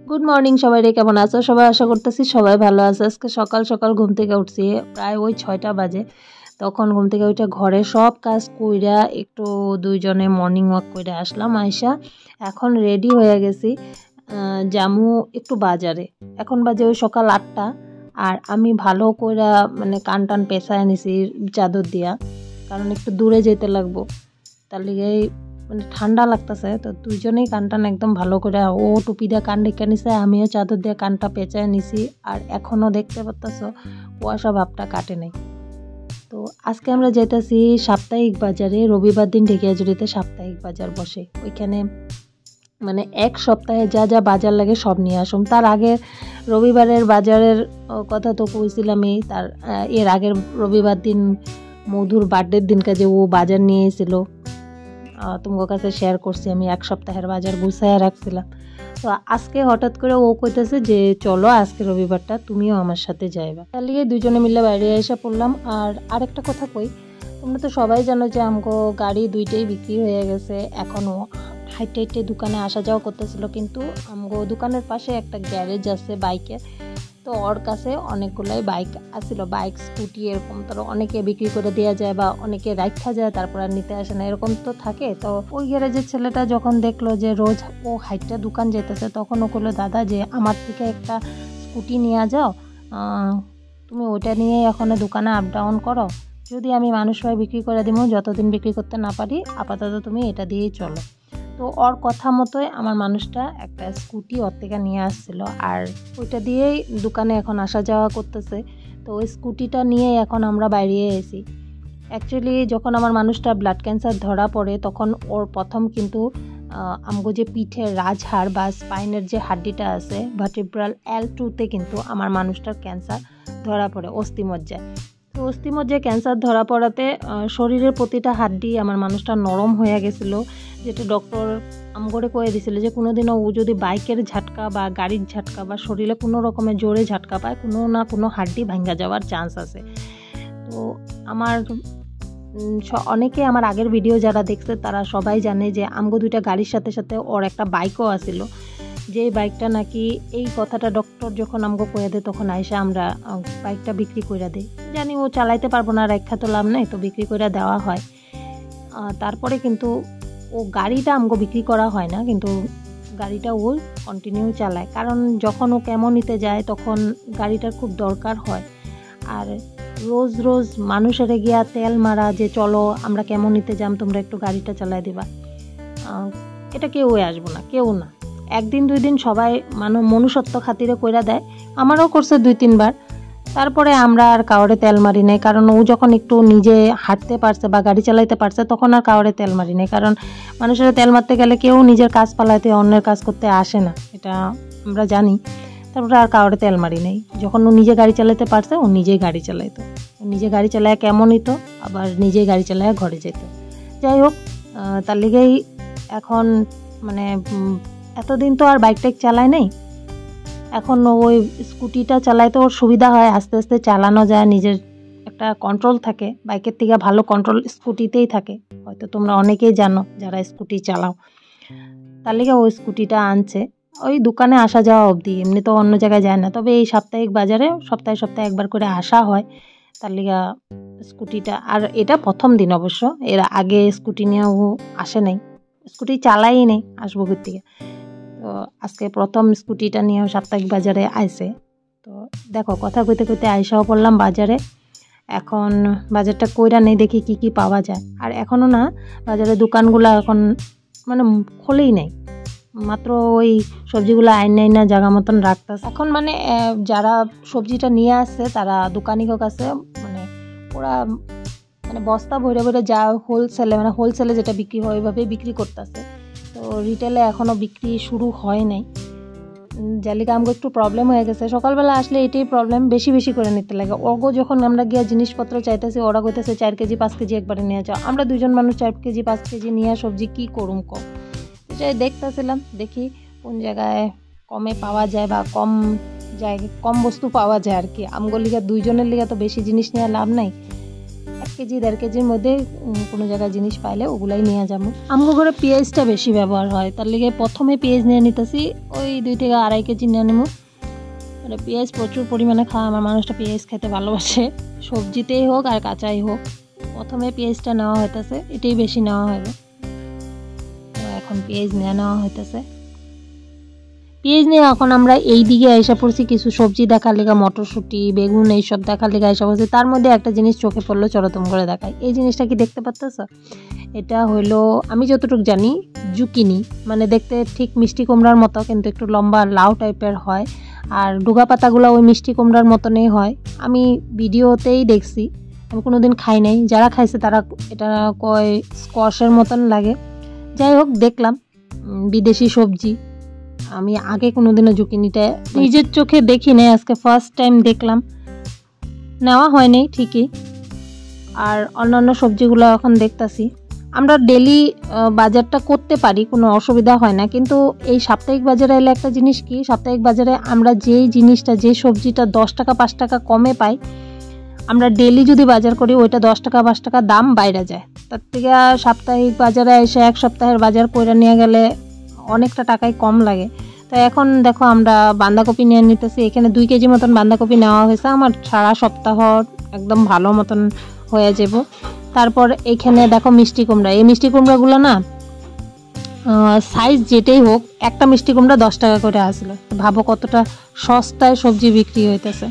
Good morning সবাই রে, কেমন আছো সবাই? আশা করতেছি সবাই ভালো আছে। আজকে সকাল সকাল ঘুম থেকে উঠছি, প্রায় ওই 6টা বাজে। তখন ঘুম থেকে উঠে ঘরে সব কাজ কইরা একটু দুইজনে মর্নিং ওয়াক করে আসলাম। আয়সা এখন রেডি হয়ে গেছি, জামু একটু বাজারে। এখন বাজে ওই সকাল 8টা। আর আমি ভালো কইরা মানে কান টান পেঁচায় নিছি চাদর দিয়া, কারণ একটু দূরে যেতে লাগবো। তার লিগে মানে ঠান্ডা লাগতেছে, তো দুইজনেই কান টান একদম ভালো করে, ও টুপি দিয়ে কান ডেকে নিছে, আমিও চাদর দিয়ে কানটা পেঁচায় নিছি। আর এখনও দেখতে পাচ্ছ কুয়াশা ভাবটা কাটে নাই। তো আজকে আমরা যেতেছি সাপ্তাহিক বাজারে। রবিবার দিন ঢেকিয়াজুড়িতে সাপ্তাহিক বাজার বসে, ওইখানে মানে এক সপ্তাহে যা যা বাজার লাগে সব নিয়ে আসুন। তার আগে রবিবারের বাজারের কথা তো কইছিলামই। তার এর আগের রবিবার দিন মধুর বার্থডের দিনকে যে ও বাজার নিয়ে এসেছিল, তোমার কাছে শেয়ার করছি। আমি এক সপ্তাহের বাজার গুছাইয়া রাখছিলাম। তো আজকে হঠাৎ করে ও কইতেছে যে চলো আজকে রবিবারটা তুমিও আমার সাথে যাইবা। তার লিগে দুজনে মিলে বাইরে এসে পড়লাম। আর আরেকটা কথা কই, তোমরা তো সবাই জানো যে আমগো গাড়ি দুইটাই বিক্রি হয়ে গেছে। এখনও হাইটে হাইটে দোকানে আসা যাওয়া করতেছিল, কিন্তু আমগো দোকানের পাশে একটা গ্যারেজ আছে বাইকের। তো ওর কাছে অনেকগুলাই বাইক আসছিল, বাইক স্কুটি এরকম। তো অনেকে বিক্রি করে দেওয়া যায় বা অনেকে রাখা যায়, তারপর আর নিতে আসে না, এরকম তো থাকে। তো ওই গ্যারেজের ছেলেটা যখন দেখলো যে রোজ ও হাইটটা দোকান যেতেছে, তখন ও বললো, দাদা যে আমার থেকে একটা স্কুটি নিয়ে যাও, তুমি ওইটা নিয়ে এখন দোকানে আপ ডাউন করো, যদি আমি মানুষ হয়ে বিক্রি করে দিব, যতদিন বিক্রি করতে না পারি আপাতত তুমি এটা দিয়েই চলো। তো ওর কথা মতোই আমার মানুষটা একটা স্কুটি ওর থেকে নিয়ে আসছিল, আর ওইটা দিয়েই দোকানে এখন আসা যাওয়া করতেছে। তো ওই স্কুটিটা নিয়ে এখন আমরা বাইরে এসেছি। অ্যাকচুয়ালি যখন আমার মানুষটা ব্লাড ক্যান্সার ধরা পড়ে, তখন ওর প্রথম কিন্তু আমগো যে পিঠের রাজহাড় বা স্পাইনের যে হাড্ডিটা আছে ভার্টিব্রাল L2-তে কিন্তু আমার মানুষটার ক্যান্সার ধরা পড়ে অস্থিমজ্জায়। তো অস্থিমজ্জায় ক্যান্সার ধরা পড়াতে শরীরের প্রতিটা হাড্ডি আমার মানুষটা নরম হয়ে গেছিলো, যেটা ডক্টর আমগরে কয়ে দিয়েছিল যে কোনোদিনও ও যদি বাইকের ঝাটকা বা গাড়ির ঝাটকা বা শরীরে কোনো রকমের জোরে ঝাটকা পায়, কোনো না কোনো হাড্ডি ভাঙ্গা যাওয়ার চান্স আছে। তো আমার অনেকে আমার আগের ভিডিও যারা দেখছে তারা সবাই জানে যে আমগো দুইটা গাড়ির সাথে সাথে ওর একটা বাইকও আসিল, যে বাইকটা নাকি এই কথাটা ডক্টর যখন আমগো কয়ে দেয় তখন আইসা আমরা বাইকটা বিক্রি করে দিই। জানি ও চালাইতে পারবো না, রেখা তো লাভ নেই, তো বিক্রি করে দেওয়া হয়। তারপরে কিন্তু ও গাড়িটা আমগো বিক্রি করা হয় না, কিন্তু গাড়িটা ও কন্টিনিউ চালায়, কারণ যখন ও কেমো নিতে যায় তখন গাড়িটার খুব দরকার হয়। আর রোজ রোজ মানুষের গিয়া তেল মারা যে চলো আমরা কেমন নিতে যাম, তোমরা একটু গাড়িটা চালাই দিবা, এটা কেউ আসবো না, কেউ না। একদিন দুই দিন সবাই মনুষ্যত্ব খাতিরে কইরা দেয়, আমারও করছে 2-3 বার। তারপরে আমরা আর কাউরে তেল মারি নাই, কারণ ও যখন একটু নিজে হাঁটতে পারছে বা গাড়ি চালাইতে পারছে তখন আর কাউরে তেল মারি নাই, কারণ মানুষের তেল মারতে গেলে কেউ নিজের কাজ পালাইতে অন্যের কাজ করতে আসে না, এটা আমরা জানি। তারপরে আর কাউরে তেল মারি নেই। যখন ও নিজে গাড়ি চালাইতে পারছে ও নিজেই গাড়ি চালাইতো, নিজে গাড়ি চালায় কেমন নিত, আবার নিজেই গাড়ি চালায় ঘরে যেত। যাই হোক, তার লিগেই এখন মানে এতদিন তো আর বাইক টাইক চালায় নাই, এখন ওই স্কুটিটা চালাইতে ওর সুবিধা হয়, আস্তে আস্তে চালানো যায়, নিজের একটা কন্ট্রোল থাকে। বাইকের থেকে ভালো কন্ট্রোল স্কুটিতেই থাকে, হয়তো তোমরা অনেকেই জানো যারা স্কুটি চালাও। তার লিগে ওই স্কুটিটা আনছে ওই দোকানে আসা যাওয়া অবধি, এমনি তো অন্য জায়গায় যায় না। তবে এই সাপ্তাহিক বাজারে সপ্তাহে সপ্তাহে একবার করে আসা হয়, তার লিগা স্কুটিটা। আর এটা প্রথম দিন অবশ্য, এর আগে স্কুটি নিয়ে ও আসে নাই, স্কুটি চালাই নেই, আসবো ঘুর থেকে। তো আজকে প্রথম স্কুটিটা নিয়ে সাপ্তাহিক বাজারে আইছে। তো দেখো কথা কইতে কইতে আইসাও পড়লাম বাজারে। এখন বাজারটা কইরা নেই, দেখি কি কি পাওয়া যায়। আর এখনও না বাজারের দোকানগুলো এখন মানে খোলেই নেই, মাত্র ওই সবজিগুলো আইন না জায়গা মতন রাখতেছে। এখন মানে যারা সবজিটা নিয়ে আসছে তারা দোকানির কাছে মানে ওরা মানে বস্তা ভরে ভরে যা হোলসেলে যেটা বিক্রি হয় ওইভাবে বিক্রি করতেছে। তো রিটেলে এখনও বিক্রি শুরু হয় নাই, জালিকা আমাকে একটু প্রবলেম হয়ে গেছে। সকালবেলা আসলে এটাই প্রবলেম, বেশি বেশি করে নিতে লাগে। ওগো যখন আমরা গিয়ে জিনিসপত্র চাইতেছি, ওরা কইতেছে 4 কেজি 5 কেজি একবারে নিয়ে যাও। আমরা দুজন মানুষ 4 কেজি 5 কেজি নিয়ে সবজি কী করুম কম। যাই দেখতেছিলাম, দেখি কোন জায়গায় কমে পাওয়া যায় বা কম জায়গায় কম বস্তু পাওয়া যায় আর কি। আমগোর লিগা দুইজনের লিগা তো বেশি জিনিস নিয়ে লাভ নাই, কেজি 1.5 কেজির মধ্যে কোনো জায়গায় জিনিস পাইলে ওগুলাই নিয়ে যাবো। আমগো ঘরে পেঁয়াজটা বেশি ব্যবহার হয়, তার লিগে প্রথমে পেঁয়াজ নিয়ে নিতেছি, ওই 2 থেকে 2.5 কেজি নিয়ে নেবো। মানে পেঁয়াজ প্রচুর পরিমাণে খাওয়া, আমার মানুষটা পেঁয়াজ খেতে ভালোবাসে, সবজিতেই হোক আর কাঁচাই হোক। প্রথমে পেঁয়াজটা নেওয়া হইতেছে, এটাই বেশি নেওয়া হবে। এখন পেঁয়াজ নিয়ে নেওয়া হইতেছে। পেঁয়াজ নিয়ে এখন আমরা এই দিকে আইসা পড়ছি কিছু সবজি দেখার লেগা, মটরশুঁটি, বেগুন এইসব দেখার লেগা আইসা পড়ছি। তার মধ্যে একটা জিনিস চোখে পড়লো, চলো তুমি করে দেখাই। এই জিনিসটা কি দেখতে পাচ্ছ? এটা হইলো, আমি যতটুকু জানি, জুকিনি। মানে দেখতে ঠিক মিষ্টি কুমড়ার মতো, কিন্তু একটু লম্বা লাউ টাইপের হয়। আর ডুগা পাতাগুলো ওই মিষ্টি কুমড়ার মতনই হয়। আমি ভিডিওতেই দেখছি, আমি কোনোদিন খাই নাই। যারা খাইছে তারা এটা কয় স্কোয়াশের মতন লাগে। যাই হোক, দেখলাম বিদেশি সবজি, আমি আগে কোনোদিনও জুকিনিটা নিজের চোখে দেখি নাই, আজকে ফার্স্ট টাইম দেখলাম। নেওয়া হয় নাই ঠিকই। আর অন্যান্য সবজিগুলো এখন দেখতাছি। আমরা ডেলি বাজারটা করতে পারি, কোনো অসুবিধা হয় না, কিন্তু এই সাপ্তাহিক বাজারে এলে একটা জিনিস কি, সাপ্তাহিক বাজারে আমরা যেই জিনিসটা, যে সবজিটা 10 টাকা 5 টাকা কমে পাই, আমরা ডেলি যদি বাজার করি ওইটা 10 টাকা 5 টাকা দাম বাইরে যায়। তার থেকে সাপ্তাহিক বাজারে এসে এক সপ্তাহের বাজার করে নিয়ে গেলে অনেকটা টাকাই কম লাগে। তো এখন দেখো আমরা বাঁধাকপি নিয়ে নিতেছি। এখানে 2 কেজি মতন বাঁধাকপি নেওয়া হয়েছে, আমার সারা সপ্তাহ একদম ভালো মতন হয়ে যাব। তারপর এখানে দেখো মিষ্টি কুমড়া। এই মিষ্টি কুমড়াগুলো না, সাইজ যেটাই হোক, একটা মিষ্টি কুমড়া 10 টাকা করে আসলো। ভাবো কতটা সস্তায় সবজি বিক্রি হইতেছে।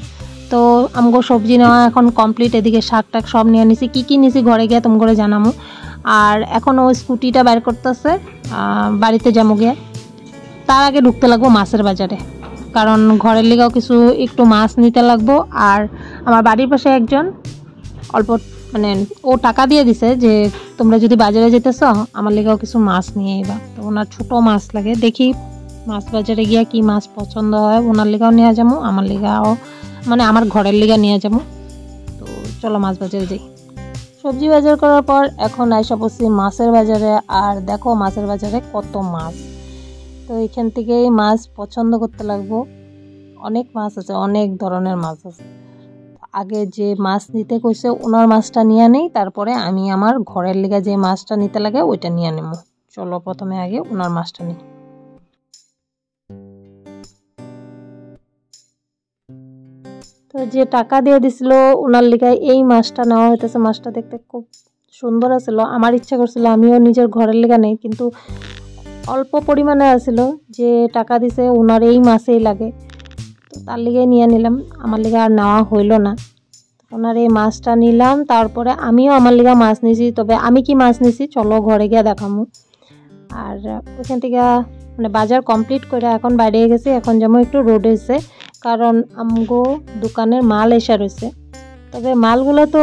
তো আমগো সবজি নেওয়া এখন কমপ্লিট। এদিকে শাক টাক সব নিয়ে নিছি, কী নিছি ঘরে গিয়ে তুমি করে জানামো। আর এখন ওই স্কুটিটা বের করতেছে, বাড়িতে যাবো গিয়ে। তার আগে ঢুকতে লাগবো মাছের বাজারে, কারণ ঘরের লেগেও কিছু একটু মাছ নিতে লাগবো। আর আমার বাড়ির পাশে একজন অল্প, মানে ও টাকা দিয়ে দিছে যে তোমরা যদি বাজারে যেতেছ আমার লেগেও কিছু মাছ নিয়ে আইবা। তো ওনার ছোট মাছ লাগে, দেখি মাছ বাজারে গিয়া কি মাছ পছন্দ হয়, ওনার লেগাও নিয়ে যাবো, আমার লেগাও, মানে আমার ঘরের লেগা নিয়ে যাবো। তো চলো মাছ বাজারে যাই। সবজি বাজার করার পর এখন আইসা পড়ছি মাছের বাজারে। আর দেখো মাছের বাজারে কত মাছ। তো এখান থেকেই মাছ পছন্দ করতে লাগবো। অনেক মাছ আছে, অনেক ধরনের মাছ আছে। আগে যে মাছ নিতে কইছে ওনার মাছটা নিয়ে নেই, তারপরে আমি আমার ঘরের লেগে যে মাছটা নিতে লাগে ওইটা নিয়ে নেব। চলো প্রথমে আগে ওনার মাছটা নিই। তো যে টাকা দিয়ে দিছিল ওনার লেগে এই মাছটা নেওয়া হইতেছে। মাছটা দেখতে খুব সুন্দর আছিল, আমার ইচ্ছা করছিল আমিও নিজের ঘরের লেগে নেই, কিন্তু অল্প পরিমাণে আছিল। যে টাকা দিছে ওনার এই মাছেই লাগে, তো তার লিগে নিয়ে নিলাম, আমার লিগে আর নেওয়া হইল না। ওনার এই মাছটা নিলাম, তারপরে আমিও আমার লিগে মাছ নিছি। তবে আমি কি মাছ নিছি চলো ঘরে গিয়ে দেখামু। আর ওইখান থেকে মানে বাজার কমপ্লিট করে এখন বাইরে গেছি। এখন যেমন একটু রোড এসে, কারণ আমগো দোকানের মাল এসে রয়েছে। তবে মালগুলো তো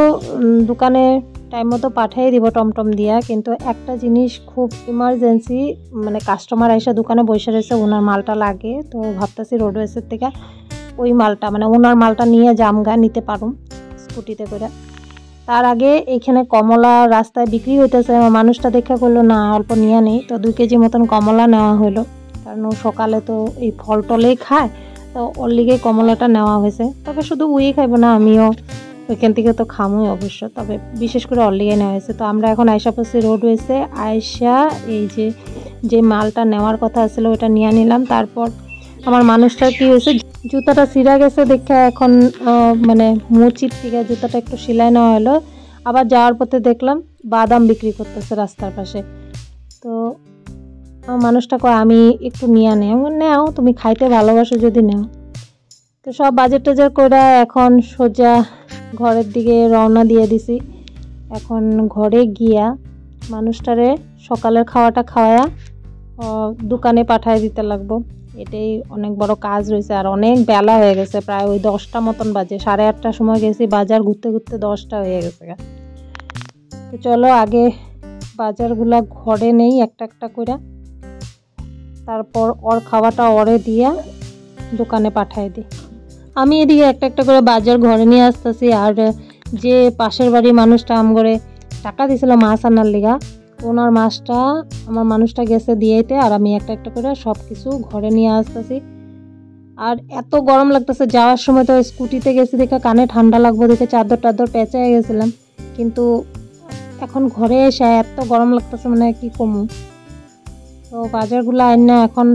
দোকানে টাইম মতো পাঠিয়ে দিব টমটম দিয়া, কিন্তু একটা জিনিস খুব ইমার্জেন্সি, মানে কাস্টমার এসে দোকানে বসে রয়েছে, ওনার মালটা লাগে। তো ভাবতেছি রোডওয়েসের থেকে ওই মালটা, মানে ওনার মালটা নিয়ে জামগা নিতে পারুম স্কুটিতে করে। তার আগে এখানে কমলা রাস্তায় বিক্রি হইতেছে, মানুষটা দেখা করলো না অল্প নিয়ে নেই। তো 2 কেজি মতন কমলা নেওয়া হইলো, কারণ ও সকালে তো এই ফল টলেই খায়, তো ওর লিগে কমলাটা নেওয়া হয়েছে। তবে শুধু উই খাইব না, আমিও ওইখান থেকে তো খামোই অবশ্য, তবে বিশেষ করে ওর লিগে নেওয়া হয়েছে। তো আমরা এখন আয়সা পড়ছি রোডওয়েসে। আয়সা এই যে মালটা নেওয়ার কথা ছিল ওটা নিয়ে নিলাম। তারপর আমার মানুষটার কি হয়েছে, জুতাটা ছিঁড়া গেছে দেখে এখন মানে মুচির থেকে জুতাটা একটু সেলাই নেওয়া হলো। আবার যাওয়ার পথে দেখলাম বাদাম বিক্রি করতেছে রাস্তার পাশে। তো মানুষটা কয় আমি একটু নিয়ে নেও, তুমি খাইতে ভালোবাসো যদি নেও। তো সব বাজার টাজার করে এখন সোজা ঘরের দিকে রওনা দিয়ে দিছি। এখন ঘরে গিয়া মানুষটারে সকালের খাওয়াটা খাওয়া দোকানে পাঠায় দিতে লাগবো। এটাই অনেক বড় কাজ রয়েছে। আর অনেক বেলা হয়ে গেছে, প্রায় ওই 10টা মতন বাজে, 8:30টার সময় গেছি, বাজার ঘুরতে ঘুরতে 10টা হয়ে গেছে। তো চলো আগে বাজারগুলা ঘরে নেই একটা একটা করে, তারপর ওর খাওয়াটা ওরে দিয়া দোকানে পাঠাই দিই। আমি এদিকে একটা একটা করে বাজার ঘরে নিয়ে আসতেছি। আর যে পাশের বাড়ির মানুষটা আমগরে টাকা দিয়েছিল মাছ আনার লিগা, ওনার মাছটা আমার মানুষটা গেছে দিয়েতে, আর আমি একটা একটা করে সব কিছু ঘরে নিয়ে আসতেছি। আর এত গরম লাগতেছে, যাওয়ার সময় তো স্কুটিতে গেছি দেখে কানে ঠান্ডা লাগবো দেখে চাদর টাদর পেঁচায় গেছিলাম। কিন্তু এখন ঘরে এসে এত গরম লাগতেছে, মানে কি কমু। তো বাজারগুলো আইন না এখন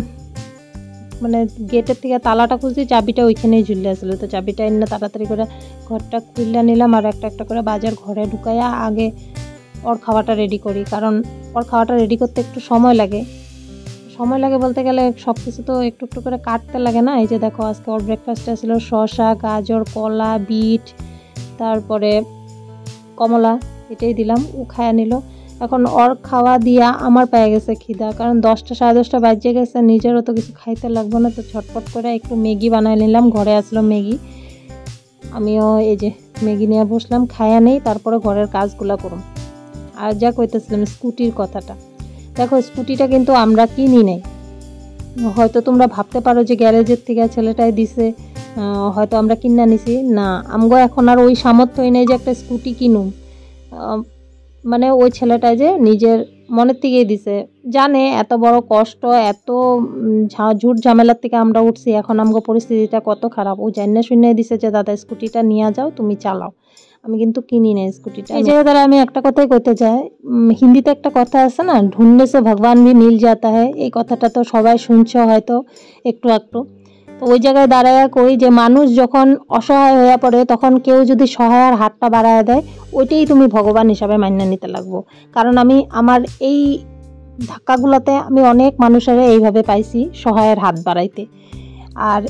মানে গেটের থেকে তালাটা খুঁজছি, চাবিটা ওইখানেই ঝুলে আসলো। তো চাবিটা আইন না তাড়াতাড়ি করে ঘরটা খুললে নিলাম, আর একটা একটা করে বাজার ঘরে ঢুকাইয়া আগে ওর খাওয়াটা রেডি করি, কারণ ওর খাওয়াটা রেডি করতে একটু সময় লাগে বলতে গেলে সব কিছু তো একটু একটু করে কাটতে লাগে না। এই যে দেখো আজকে ওর ব্রেকফাস্টে ছিল শসা, গাজর, কলা, বিট, তারপরে কমলা, এটাই দিলাম, ও খায়া নিল। এখন ওর খাওয়া দিয়া আমার পেয়ে গেছে খিদা, কারণ 10টা সাড়ে 10টা বাজে গেছে, নিজেরও তো কিছু খাইতে লাগবে না। তো ছটপট করে একটু ম্যাগি বানাই নিলাম, ঘরে আসলো ম্যাগি, আমিও এই যে ম্যাগি নিয়ে বসলাম, খায়া নেই, তারপরে ঘরের কাজগুলো করুন। আর যা কইতেছিলাম স্কুটির কথাটা, দেখো স্কুটিটা কিন্তু আমরা কিনি নাই। হয়তো তোমরা ভাবতে পারো যে গ্যারেজের থেকে ছেলেটাই দিছে, হয়তো আমরা কিনা নিছি, না আমগো এখন আর ওই সামর্থ্যই নেই যে একটা স্কুটি কিনুম। মানে ওই ছেলেটা যে নিজের মনের থেকেই দিছে, জানে এত বড় কষ্ট, এত ঝুট ঝামেলার থেকে আমরা উঠছি, এখন আমগো পরিস্থিতিটা কত খারাপ। ও জান্না শুনে দিছে যে দাদা স্কুটিটা নিয়ে যাও, তুমি চালাও, আমি কিন্তু কিনি না স্কুটিটা। এই জায়গায় দ্বারা আমি একটা কথাই কইতে চাই, হিন্দিতে একটা কথা আছে না, ঢুন্ডে সে ভগবান ভি মিল যাতা হ্যায়, এই কথাটা তো সবাই শুনছো হয়তো একটু একটু। তো ওই জায়গায় দাঁড়ায় কই যে মানুষ যখন অসহায় হয়ে পড়ে, তখন কেউ যদি সহায়ের হাতটা বাড়ায় দেয়, ওইটাই তুমি ভগবান হিসাবে মান্য নিতে লাগবো। কারণ আমি আমার এই ধাক্কাগুলোতে আমি অনেক মানুষের এইভাবে পাইছি সহায়ের হাত বাড়াইতে, আর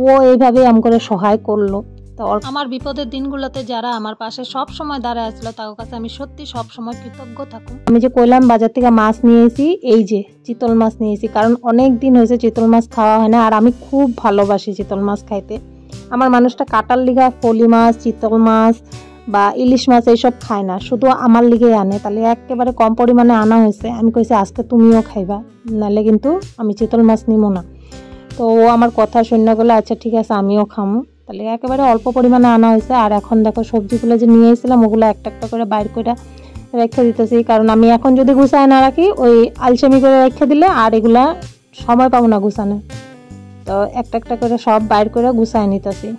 ও এইভাবে আম করে সহায় করলো। তো আমার বিপদের দিনগুলোতে যারা আমার পাশে সব সময় দাঁড়ায় আসলো, তার কাছে আমি সত্যি সব সময় কৃতজ্ঞ থাকুন। আমি যে কইলাম বাজার থেকে মাছ নিয়েছি, এই যে চিতল মাছ নিয়েছি, কারণ অনেক দিন হয়েছে চিতল মাছ খাওয়া হয় না, আর আমি খুব ভালোবাসি চিতল মাছ খাইতে। আমার মানুষটা কাটার লিগা ফলি মাছ, চিতল মাছ বা ইলিশ মাছ এইসব খায় না, শুধু আমার লিগেই আনে। তাহলে একেবারে কম পরিমাণে আনা হয়েছে, আমি কইছি আজকে তুমিও খাইবা, নাহলে কিন্তু আমি চিতল মাছ নিব না। তো ও আমার কথা শুনে গেলো, আচ্ছা ঠিক আছে আমিও খামো। তাহলে একেবারে অল্প পরিমাণে আনা হয়েছে। আর এখন দেখো সবজিগুলো যে নিয়ে এসেছিলাম, ওগুলো একটা একটা করে বাইর করে রেখে দিতেছি, কারণ আমি এখন যদি গুছায় না রাখি, ওই আলসেমি করে রেখে দিলে আর এগুলা সময় পাবো না গুছানো। তো একটা একটা করে সব বাইর করে গুছায় নিতেছি।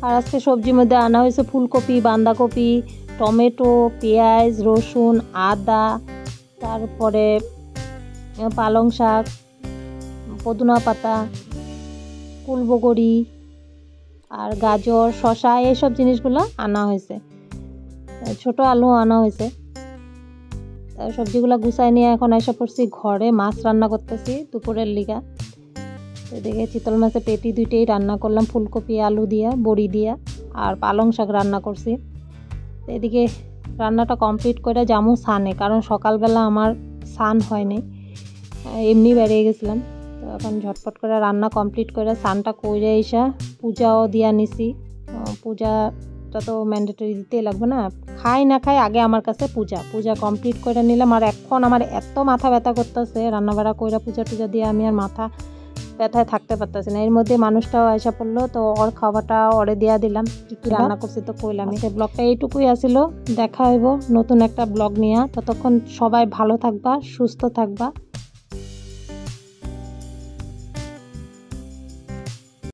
আর আজকে সবজির মধ্যে আনা হয়েছে ফুলকপি, বাঁধাকপি, টমেটো, পেঁয়াজ, রসুন, আদা, তারপরে পালং শাক, পুদিনা পাতা, কুলবগড়ি, আর গাজর, শসা, এইসব জিনিসগুলো আনা হয়েছে। ছোট আলু আনা হয়েছে। সবজিগুলো গুছাই নিয়ে এখন এসে পড়ছি ঘরে, মাছ রান্না করতেছি দুপুরের লিগা। এদিকে চিতল মাছের পেটি দুইটাই রান্না করলাম, ফুলকপি আলু দিয়া, বড়ি দিয়া, আর পালং শাক রান্না করছি। এদিকে রান্নাটা কমপ্লিট করে যামু সানে, কারণ সকালবেলা আমার সান হয়নি, এমনি বেরিয়ে গেছিলাম। তো এখন ঝটপট করে রান্না কমপ্লিট করে সানটা করে এসে পূজাও দিয়া নিছি। পূজাটা তো ম্যান্ডেটরি দিতেই লাগবে না, খাই না খাই আগে আমার কাছে পূজা কমপ্লিট করে নিলাম। আর এখন আমার এত মাথা ব্যথা করতেছে, রান্নাবাড়া করে পূজা টুজা দিয়ে আমি আর মাথা ব্যথায় থাকতে পারতেছি না। এর মধ্যে মানুষটাও আসা পড়লো, তো ওর খাবারটা ওরে দিয়া দিলাম, কি কি রান্না করছি তো কইলাম। সেই ব্লগটা এইটুকুই আসিল, দেখা হইব নতুন একটা ব্লগ নিয়ে। ততক্ষণ সবাই ভালো থাকবা, সুস্থ থাকবা।